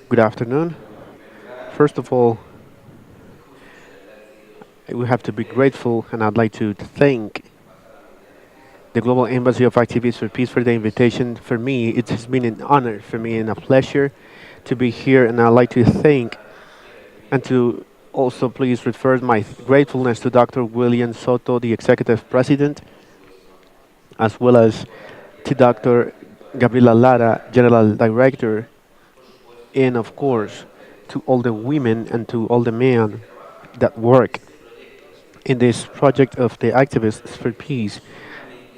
Good afternoon. First of all, we have to be grateful, and I'd like to thank the Global Embassy of Activists for Peace for the invitation. For me, it has been an honor for me and a pleasure to be here, and I'd like to thank and to also please refer my gratefulness to Dr. William Soto, the Executive President, as well as to Dr. Gabriela Lara, General Director, and of course to all the women and to all the men that work in this project of the Activists for Peace,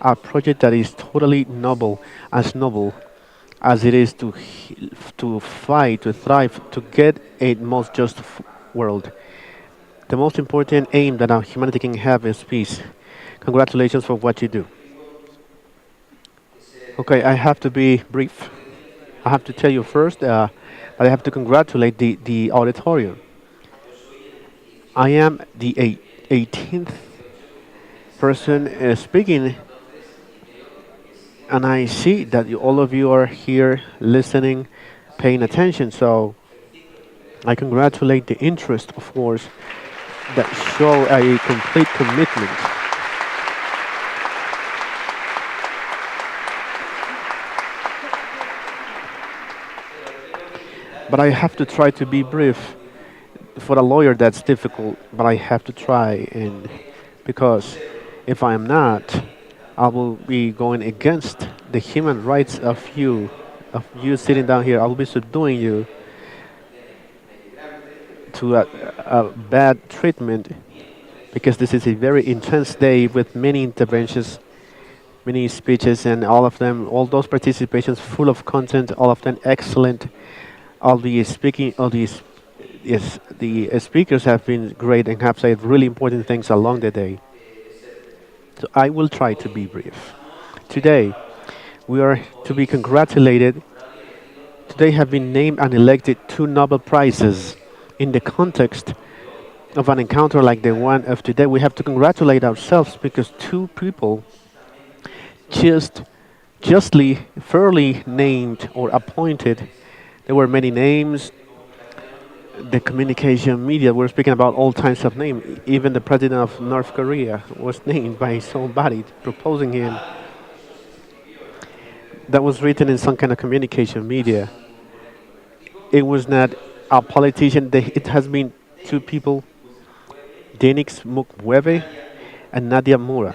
a project that is totally noble as it is to fight, to thrive, to get a most just world. The most important aim that our humanity can have is peace. Congratulations for what you do. Okay, I have to be brief. I have to tell you first I have to congratulate the auditorium. I am the 18th person speaking, and I see that all of you are here listening, paying attention. So I congratulate the interest, of course, that show a complete commitment. But I have to try to be brief. For a lawyer, that's difficult, but I have to try, and because if I am not, I will be going against the human rights of you sitting down here. I will be subduing you to a bad treatment because this is a very intense day with many interventions, many speeches, and all of them, all those participations full of content, all of them excellent. All the speaking, all these, yes, the speakers have been great and have said really important things along the day. So I will try to be brief. Today, we are to be congratulated. Today have been named and elected two Nobel Prizes. In the context of an encounter like the one of today, we have to congratulate ourselves because two people just justly, fairly named or appointed. There were many names. The communication media were speaking about all kinds of names. Even the president of North Korea was named by somebody proposing him. That was written in some kind of communication media. It was not a politician. It has been two people, Denis Mukwege and Nadia Mura.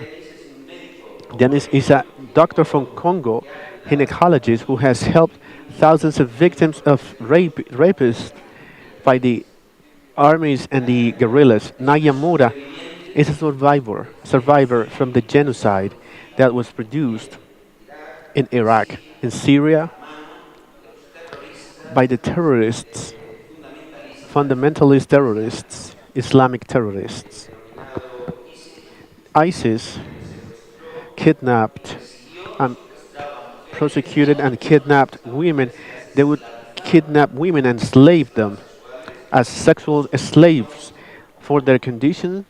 Denis is a doctor from Congo, gynecologist who has helped thousands of victims of rapists by the armies and the guerrillas. Nadia Mura is a survivor from the genocide that was produced in Iraq, in Syria, by the terrorists, fundamentalist terrorists, Islamic terrorists. ISIS kidnapped and prosecuted and kidnapped women. They would kidnap women and slave them as sexual slaves for their condition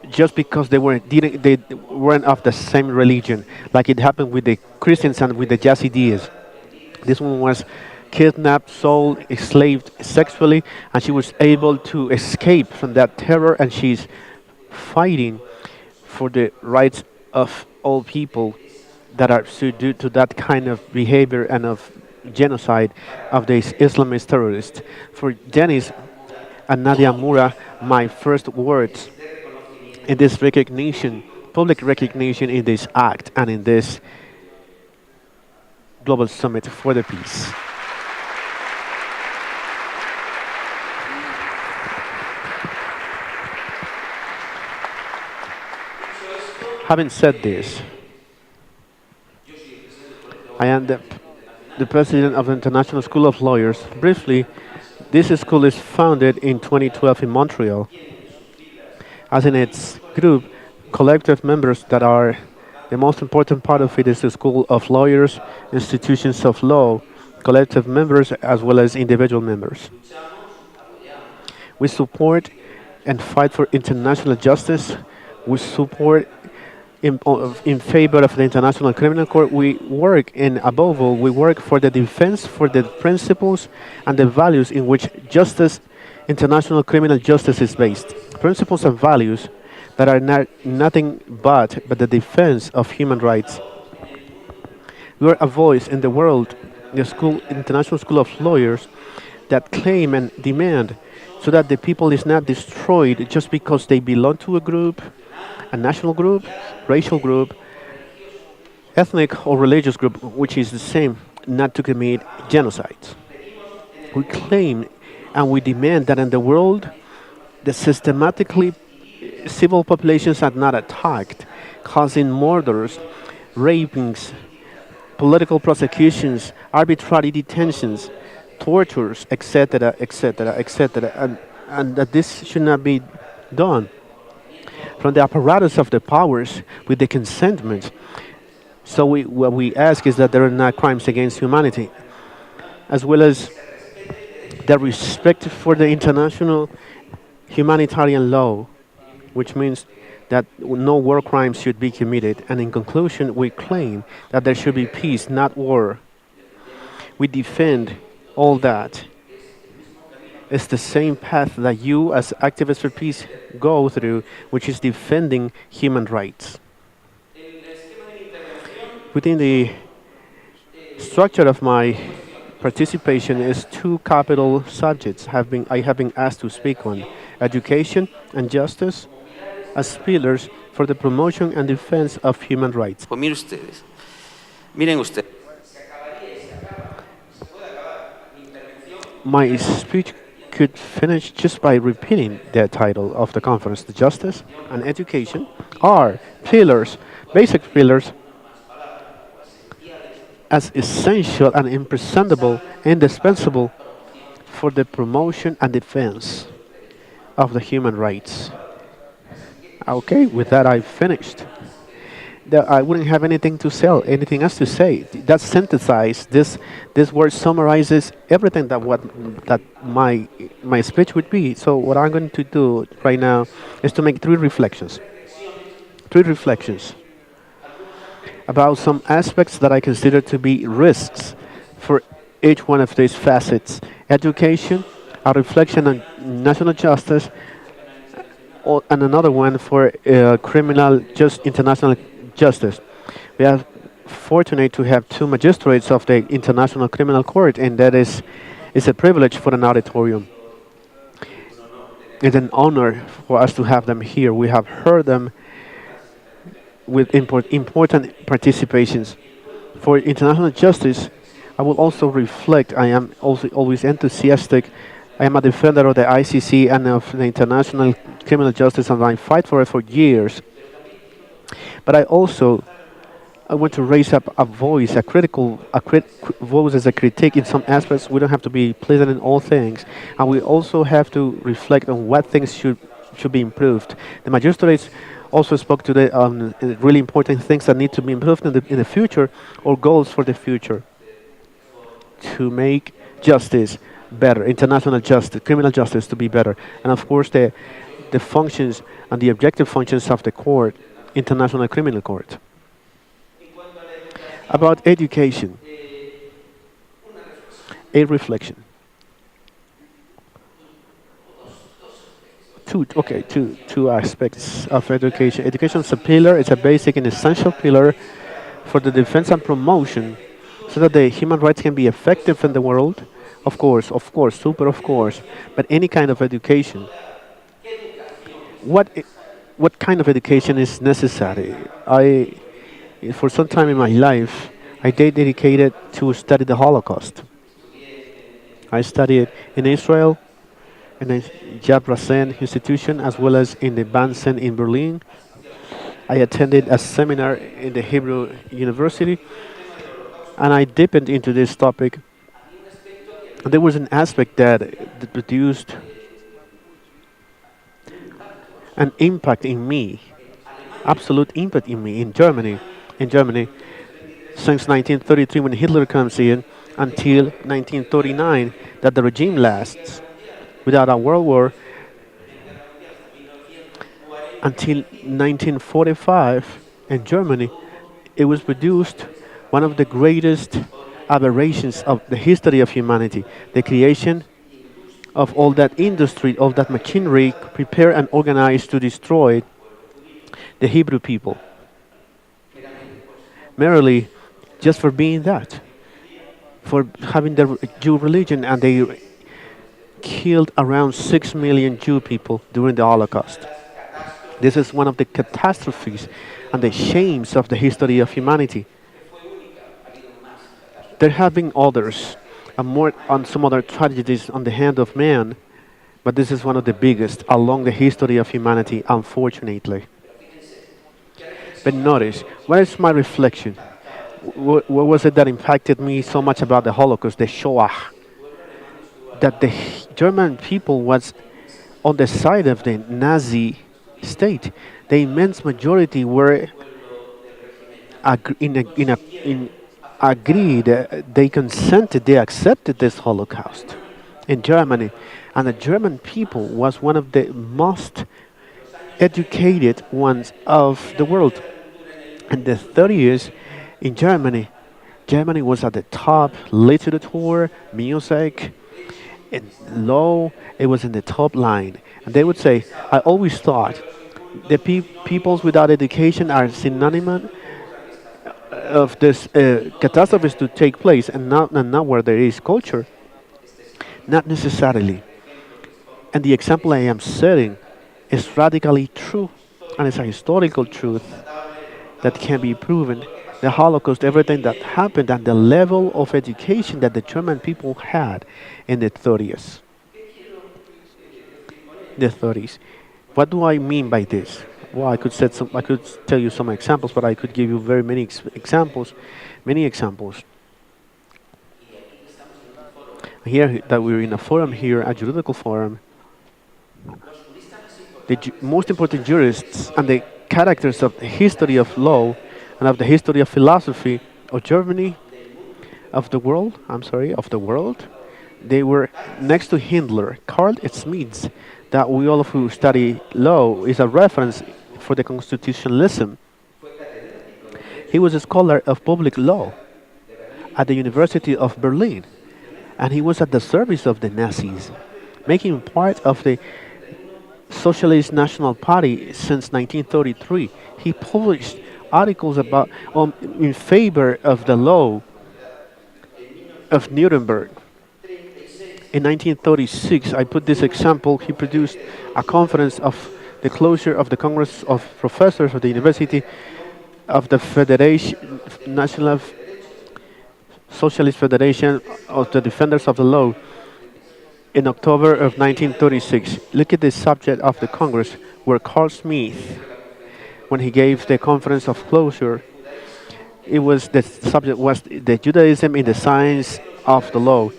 just because they weren't of the same religion, like it happened with the Christians and with the Yazidis. This one was kidnapped, sold, enslaved sexually, and she was able to escape from that terror, and she's fighting for the rights of all people that are subdued to that kind of behavior and of genocide of these Islamist terrorists. For Denis and Nadia Mura, my first words in this recognition, public recognition in this act and in this global summit for the peace. Having said this, I am the president of the International School of Lawyers. Briefly, this school is founded in 2012 in Montreal. As in its group, collective members that are the most important part of it is the School of Lawyers, institutions of law, collective members, as well as individual members. We support and fight for international justice. We support in favor of the International Criminal Court. We work, and above all, we work for the defense, for the principles and the values in which justice, international criminal justice is based. Principles and values that are nothing but the defense of human rights. We are a voice in the world, the International School of Lawyers, that claim and demand so that the people is not destroyed just because they belong to a group, a national group, racial group, ethnic or religious group, which is the same, not to commit genocides. We claim and we demand that in the world, the systematically civil populations are not attacked, causing murders, rapings, political prosecutions, arbitrary detentions, tortures, etc., etc., etc., and that this should not be done from the apparatus of the powers with the consentment. So what we ask is that there are not crimes against humanity, as well as the respect for the international humanitarian law, which means that no war crimes should be committed. And in conclusion, we claim that there should be peace, not war. We defend all that. It's the same path that you, as activists for peace, go through, which is defending human rights. Within the structure of my participation is two capital subjects I have been asked to speak on: education and justice as pillars for the promotion and defense of human rights. Pues miren ustedes, miren ustedes. My speech could finish just by repeating the title of the conference. The justice and education are pillars, basic pillars, as essential and imprescindible, indispensable for the promotion and defense of the human rights. Okay, with that I finished. I wouldn't have anything to say, anything else to say. That synthesized this word summarizes everything that my speech would be. So what I'm going to do right now is to make three reflections. Three reflections about some aspects that I consider to be risks for each one of these facets. Education, a reflection on national justice, and another one for international justice. We are fortunate to have two magistrates of the International Criminal Court, and that is a privilege for an auditorium. It's an honor for us to have them here. We have heard them with important participations. For international justice, I will also reflect. I am also always enthusiastic. I am a defender of the ICC and of the international criminal justice, and I fight for it for years. But I want to raise up a voice, a voice as a critique in some aspects. We don't have to be pleasant in all things, and we also have to reflect on what things should be improved. The magistrates also spoke to the really important things that need to be improved in the future, or goals for the future, to make justice better, international justice, criminal justice to be better, and of course the functions and the objective functions of the court, International Criminal Court. About education, a reflection. Two aspects of education. Education is a pillar, it's a basic and essential pillar for the defense and promotion so that the human rights can be effective in the world. Of course, super of course, but any kind of education. What kind of education is necessary? For some time in my life, I dedicated to study the Holocaust. I studied in Israel, in the GEAP institution, as well as in the Bansen in Berlin. I attended a seminar in the Hebrew University, and I deepened into this topic. There was an aspect that produced an impact in me, absolute impact in me in Germany. In Germany, since 1933 when Hitler comes in until 1939, that the regime lasts without a world war until 1945, In Germany, it was produced one of the greatest aberrations of the history of humanity, the creation of all that industry, all that machinery prepared and organized to destroy the Hebrew people, merely just for being that, for having the Jew religion, and they killed around 6 million Jew people during the Holocaust. This is one of the catastrophes and the shames of the history of humanity. There have been others, and more on some other tragedies on the hand of man, but this is one of the biggest along the history of humanity, unfortunately. But notice, what is my reflection? What was it that impacted me so much about the Holocaust, the Shoah? That the German people was on the side of the Nazi state. The immense majority were in agreed, they consented, they accepted this Holocaust in Germany, and the German people was one of the most educated ones of the world. In the 30s, in Germany, Germany was at the top, literature, music, and law. It was in the top line, and they would say, "I always thought the peoples without education are synonymous of this catastrophes to take place, and not where there is culture, not necessarily." And the example I am setting is radically true, and it's a historical truth that can be proven. The Holocaust, everything that happened, and the level of education that the German people had in the 30s. The 30s. What do I mean by this? Well, I could tell you some examples, but I could give you very many examples, many examples. Here, that we're in a forum here, a juridical forum, the most important jurists and the characters of the history of law and of the history of philosophy of Germany, of the world, of the world, they were next to Hitler. Carl Schmitz, that we all who study law is a reference for the constitutionalism. He was a scholar of public law at the University of Berlin, and he was at the service of the Nazis, making part of the Socialist National Party since 1933. He published articles about in favor of the law of Nuremberg. In 1936, I put this example. He produced a conference of the closure of the Congress of Professors of the University of the Federation, National Socialist Federation of the Defenders of the Law in October of 1936. Look at the subject of the Congress, where Carl Smith, when he gave the conference of closure, it was the subject was the Judaism in the science of the law.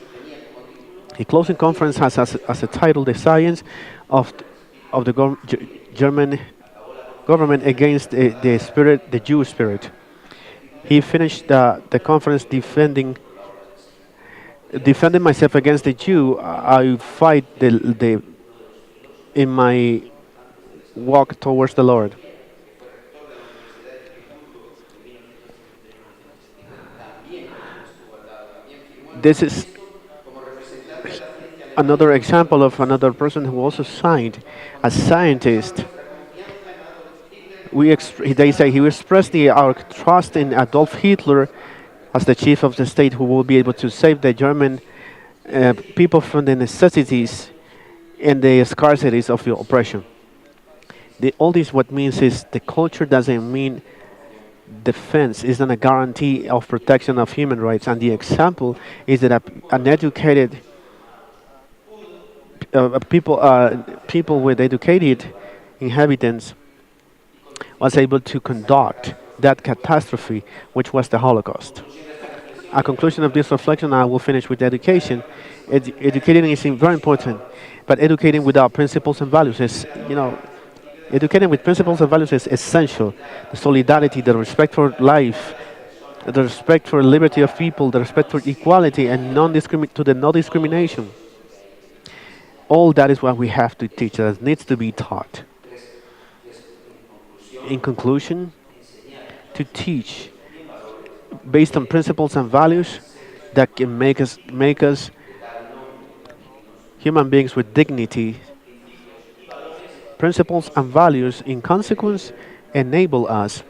The closing conference has as a title the science of of the German government against the spirit, the Jew spirit. He finished the conference defending myself against the Jew. I fight the in my walk towards the Lord. This is another example of another person who also signed as scientist. They say he expressed our trust in Adolf Hitler as the chief of the state who will be able to save the German people from the necessities and the scarcities of the oppression. All this what means is the culture doesn't mean defense isn't a guarantee of protection of human rights, and the example is that an educated people with educated inhabitants was able to conduct that catastrophe, which was the Holocaust. A conclusion of this reflection, I will finish with education. Educating is very important, but educating without principles and values is, educating with principles and values is essential. The solidarity, the respect for life, the respect for liberty of people, the respect for equality and no discrimination. All that is what we have to teach, that needs to be taught. In conclusion, to teach based on principles and values that can make us human beings with dignity. Principles and values, in consequence, enable us,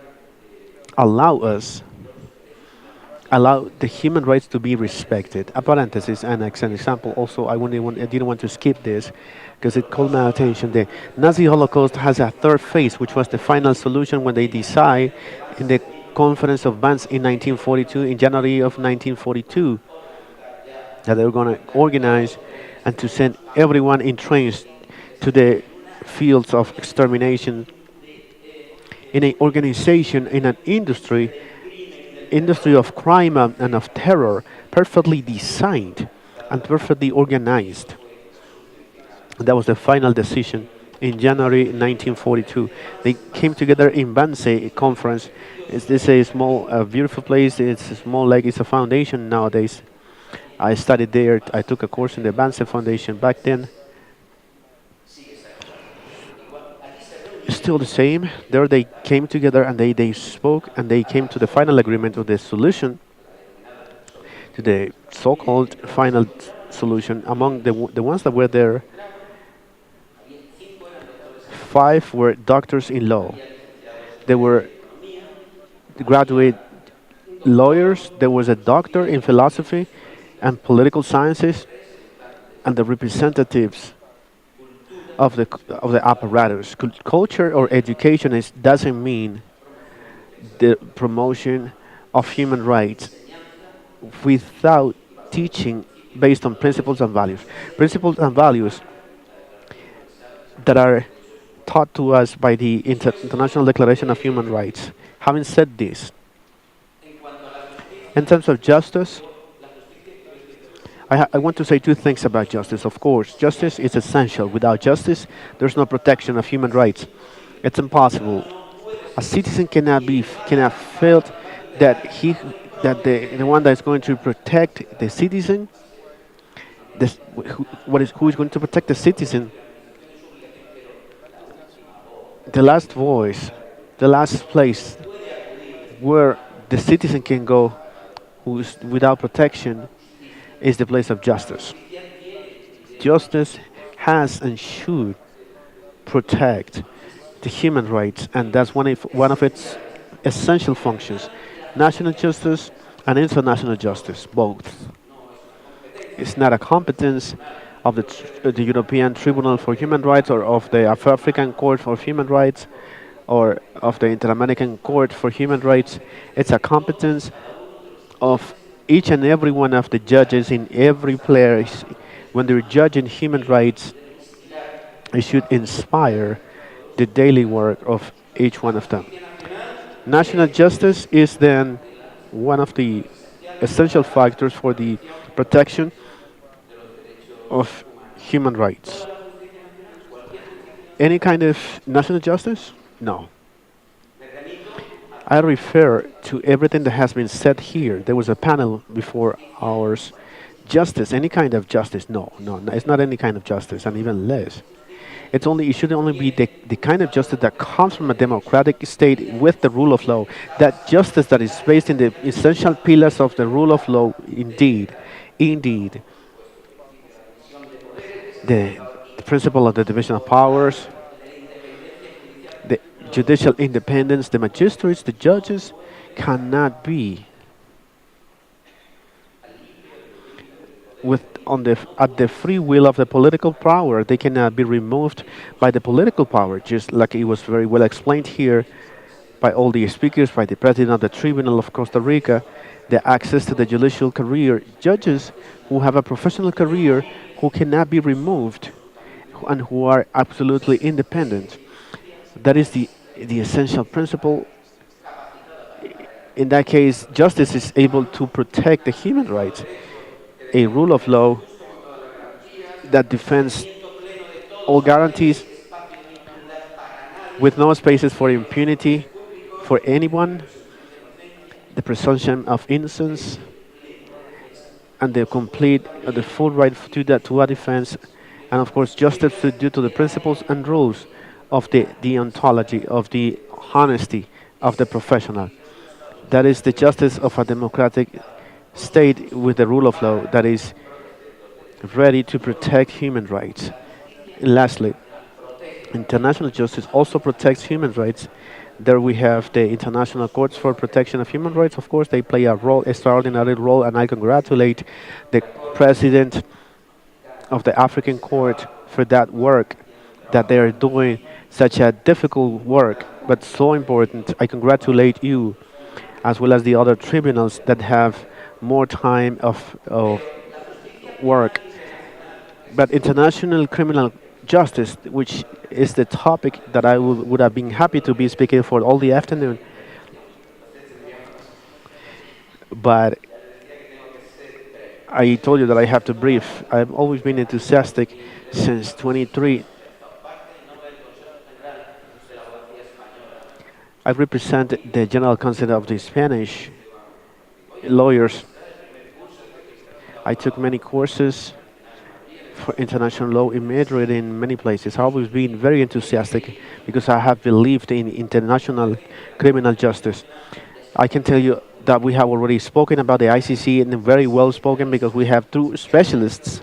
allow us, allow the human rights to be respected. A parenthesis and an example. Also, I didn't want to skip this because it called my attention. The Nazi Holocaust has a third phase, which was the final solution when they decide in the Conference of Bands in 1942, in January of 1942, that they were going to organize and to send everyone in trains to the fields of extermination in an organization, in an industry of crime and of terror, perfectly designed and perfectly organized. That was the final decision in January 1942. They came together in Wannsee conference. This a small, beautiful place. It's a small, like it's a foundation nowadays. I studied there. I took a course in the Wannsee Foundation back then. Still the same. There they came together and they spoke and they came to the final agreement of the solution, to the so-called final solution. Among the ones that were there, five were doctors in law. There were graduate lawyers. There was a doctor in philosophy and political sciences, and the representatives of the apparatus. Culture or education doesn't mean the promotion of human rights without teaching based on principles and values. Principles and values that are taught to us by the International Declaration of Human Rights. Having said this, in terms of justice, I want to say two things about justice. Of course, justice is essential. Without justice, there's no protection of human rights. It's impossible. A citizen cannot feel that the one that is going to protect the citizen, who is going to protect the citizen, the last voice, the last place where the citizen can go who's without protection is the place of justice. Justice has and should protect the human rights, and that's one of its essential functions. National justice and international justice, both. It's not a competence of the European Tribunal for Human Rights or of the African Court for Human Rights or of the Inter-American Court for Human Rights. It's a competence of each and every one of the judges in every place. When they're judging human rights, it should inspire the daily work of each one of them. National justice is then one of the essential factors for the protection of human rights. Any kind of national justice? No. I refer to everything that has been said here. There was a panel before ours. Justice, any kind of justice? No, no, no, it's not any kind of justice, and even less. It should only be the kind of justice that comes from a democratic state with the rule of law. That justice that is based in the essential pillars of the rule of law, indeed. The principle of the division of powers, the judicial independence, the magistrates, the judges cannot be at the free will of the political power. They cannot be removed by the political power, just like it was very well explained here by all the speakers, by the president of the Tribunal of Costa Rica, the access to the judicial career, judges who have a professional career who cannot be removed and who are absolutely independent. That is the essential principle. In that case, justice is able to protect the human rights, a rule of law that defends all guarantees with no spaces for impunity for anyone, the presumption of innocence, and the full right to a defense, and of course justice due to the principles and rules of the deontology, of the honesty of the professional. That is the justice of a democratic state with the rule of law that is ready to protect human rights. And lastly, international justice also protects human rights. There we have the international courts for protection of human rights. Of course, they play a role, extraordinary role, and I congratulate the president of the African Court for that work that they are doing, such a difficult work, but so important. I congratulate you, as well as the other tribunals that have more time of work. But international criminal justice, which is the topic that I would have been happy to be speaking for all the afternoon, but I told you that I have to brief. I've always been enthusiastic since 23. I represent the General Council of the Spanish lawyers. I took many courses for international law in Madrid in many places. I've always been very enthusiastic because I have believed in international criminal justice. I can tell you that we have already spoken about the ICC and very well spoken because we have two specialists.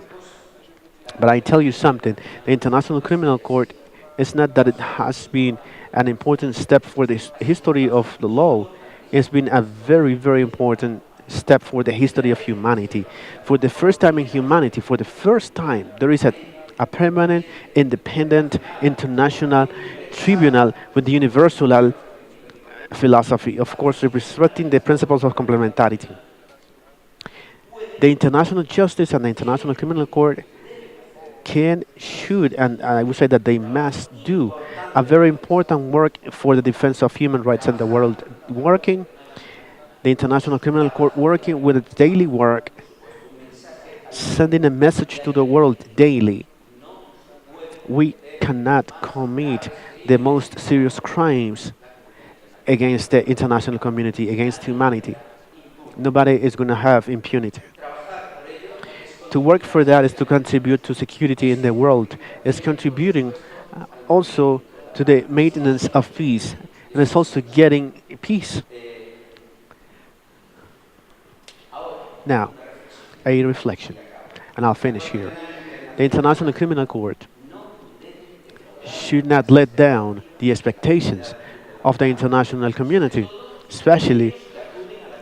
But I tell you something, the International Criminal Court is not that it has been an important step for the history of the law. It's been a very, very important step for the history of humanity. For the first time in humanity, for the first time, there is a permanent, independent, international tribunal with the universal philosophy, of course, respecting the principles of complementarity. The international justice and the International Criminal Court can, should, and I would say that they must do a very important work for the defense of human rights in the world. Working, the International Criminal Court working with its daily work, sending a message to the world daily. We cannot commit the most serious crimes against the international community, against humanity. Nobody is going to have impunity. To work for that is to contribute to security in the world. It's contributing also to the maintenance of peace, and it's also getting peace. Now, a reflection, and I'll finish here. The International Criminal Court should not let down the expectations of the international community, especially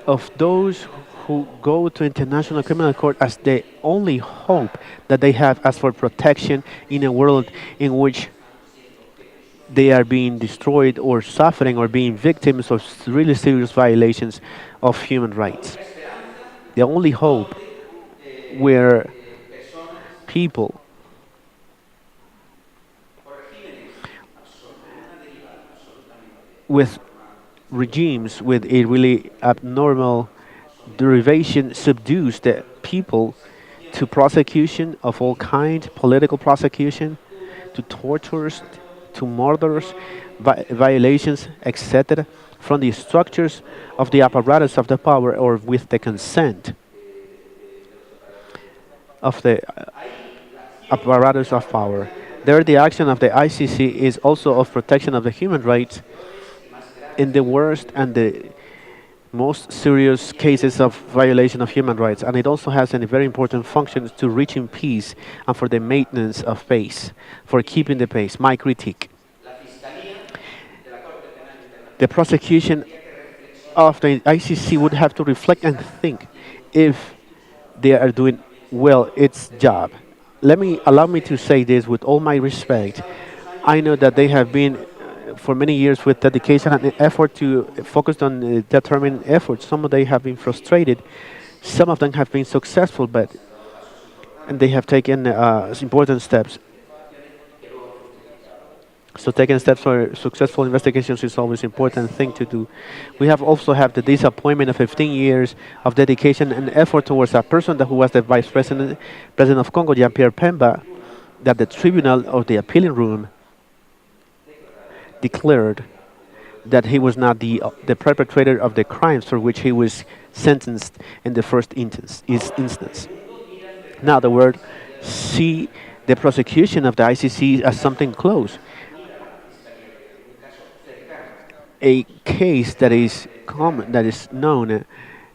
of those who go to international criminal court as the only hope that they have as for protection in a world in which they are being destroyed or suffering or being victims of really serious violations of human rights. The only hope where people with regimes with a really abnormal derivation subdues the people to prosecution of all kind, political prosecution, to tortures, to murders, violations, etc., from the structures of the apparatus of the power or with the consent of the apparatus of power. There, the action of the ICC is also of protection of the human rights in the worst and the most serious cases of violation of human rights, and it also has a very important function to reaching peace and for the maintenance of peace, for keeping the peace. My critique: the prosecution of the ICC would have to reflect and think if they are doing well its job. Allow me to say this with all my respect. I know that they have been for many years with dedication and effort to focus on determined efforts. Some of them have been frustrated, some of them have been successful, but and they have taken important steps. So taking steps for successful investigations is always an important thing to do. We have also had the disappointment of 15 years of dedication and effort towards a person who was the president of Congo, Jean-Pierre Pemba, that the tribunal of the appealing room declared that he was not the perpetrator of the crimes for which he was sentenced in the first instance. Now the world see the prosecution of the ICC as something close, a case that is common, that is known,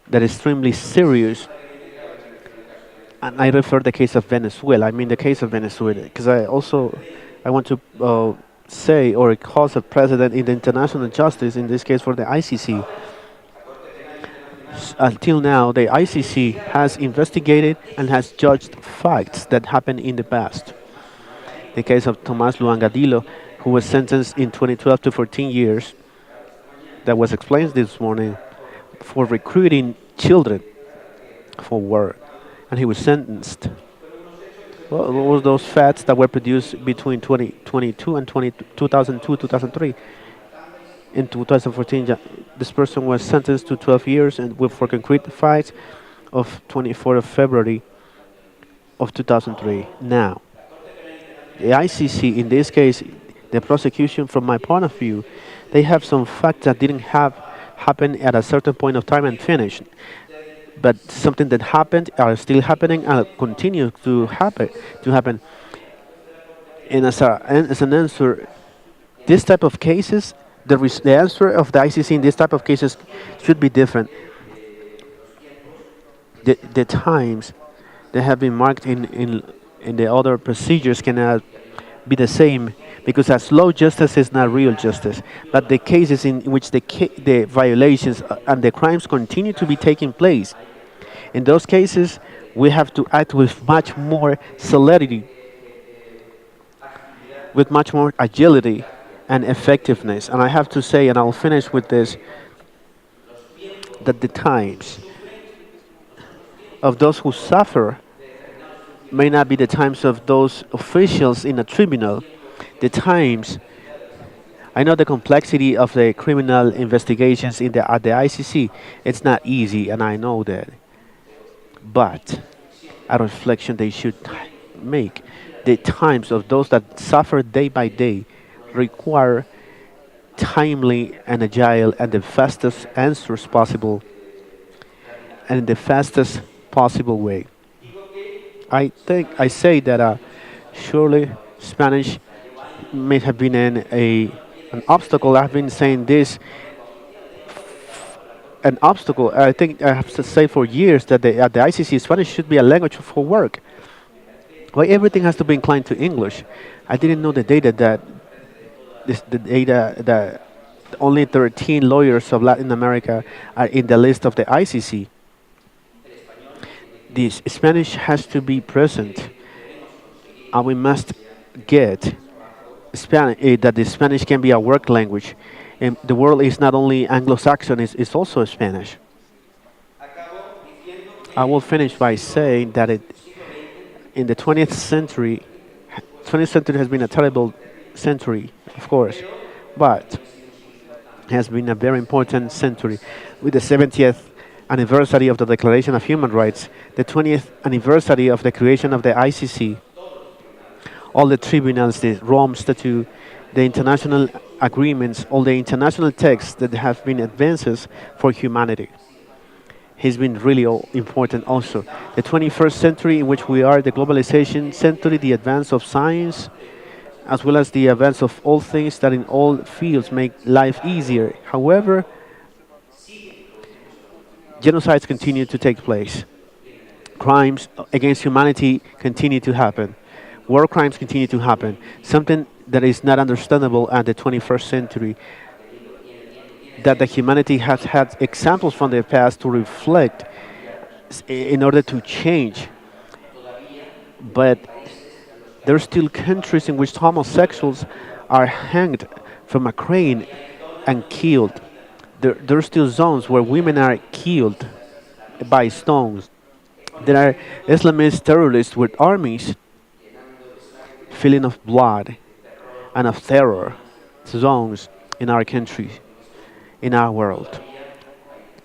that is extremely serious. And I refer the case of Venezuela. I mean the case of Venezuela, because I want to say or cause a precedent in the international justice, in this case for the ICC. Until now, the ICC has investigated and has judged facts that happened in the past. The case of Tomás Luangadillo, who was sentenced in 2012 to 14 years, that was explained this morning, for recruiting children for war, and he was sentenced. Well, what were those facts that were produced between 2022 and 2002, 2003? In 2014, this person was sentenced to 12 years and for concrete facts of 24th of February of 2003. Now, the ICC, in this case, the prosecution, from my point of view, they have some facts that didn't have happen at a certain point of time and finish, but something that happened are still happening and continue to happen. And as an answer, this type of cases, the answer of the ICC in this type of cases should be different. The times that have been marked in the other procedures cannot be the same, because a slow justice is not real justice. But the cases in which the violations and the crimes continue to be taking place, in those cases, we have to act with much more celerity, with much more agility and effectiveness. And I have to say, and I'll finish with this, that the times of those who suffer may not be the times of those officials in a tribunal. The times, I know the complexity of the criminal investigations at the ICC. It's not easy, and I know that. But a reflection they should make. The times of those that suffer day by day require timely and agile and the fastest answers possible, and in the fastest possible way. I say that surely Spanish may have been an obstacle. I've been saying this, an obstacle. I think I have to say for years that at the ICC, Spanish should be a language for work. Why everything has to be inclined to English? I didn't know the data that only 13 lawyers of Latin America are in the list of the ICC. This Spanish has to be present, and we must get that the Spanish can be a work language. And the world is not only Anglo-Saxon; it's also Spanish. I will finish by saying that in the 20th century has been a terrible century, of course, but has been a very important century, with the 70th anniversary of the Declaration of Human Rights, the 20th anniversary of the creation of the ICC, all the tribunals, the Rome Statute, the international agreements, all the international texts that have been advances for humanity. Has been really important also. The 21st century in which we are, the globalization century, the advance of science, as well as the advance of all things that in all fields make life easier. However, genocides continue to take place. Crimes against humanity continue to happen. War crimes continue to happen. Something that is not understandable at the 21st century, that the humanity has had examples from the past to reflect in order to change. But there are still countries in which homosexuals are hanged from a crane and killed. There are still zones where women are killed by stones. There are Islamist terrorists with armies filling of blood and of terror zones in our country, in our world.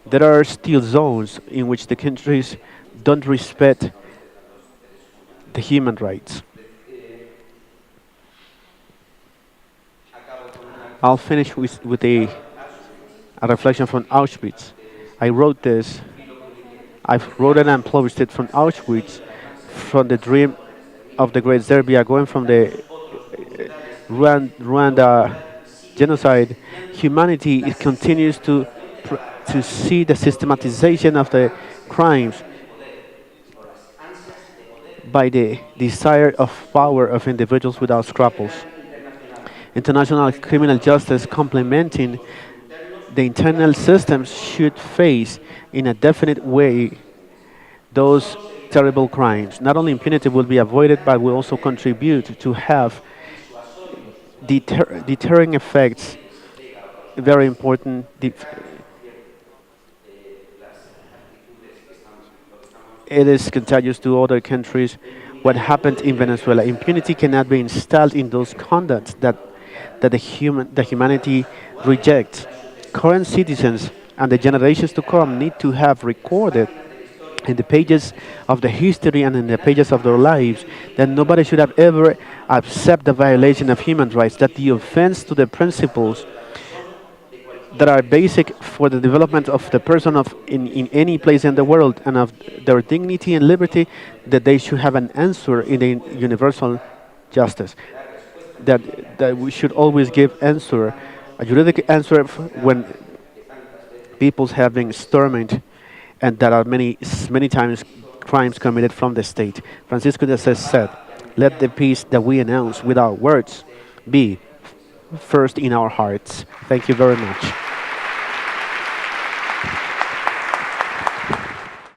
There are still zones in which the countries don't respect the human rights. I'll finish with a reflection from Auschwitz. I wrote this. I've wrote it and published it from Auschwitz, from the dream of the Great Serbia, going from the Rwanda genocide. Humanity it continues to to see the systematization of the crimes by the desire of power of individuals without scruples. International criminal justice complementing the internal systems should face in a definite way those terrible crimes. Not only impunity will be avoided, but will also contribute to have deterring effects. Very important. It is contagious to other countries. What happened in Venezuela? Impunity cannot be installed in those conducts that the humanity rejects. Current citizens and the generations to come need to have recorded in the pages of the history and in the pages of their lives that nobody should have ever accept the violation of human rights, that the offense to the principles that are basic for the development of the person in any place in the world and of their dignity and liberty, that they should have an answer in the universal justice. That we should always give answer, a juridic answer when peoples have been exterminated and there are many times crimes committed from the state. Francisco de Sales said, "Let the peace that we announce with our words be first in our hearts." Thank you very much.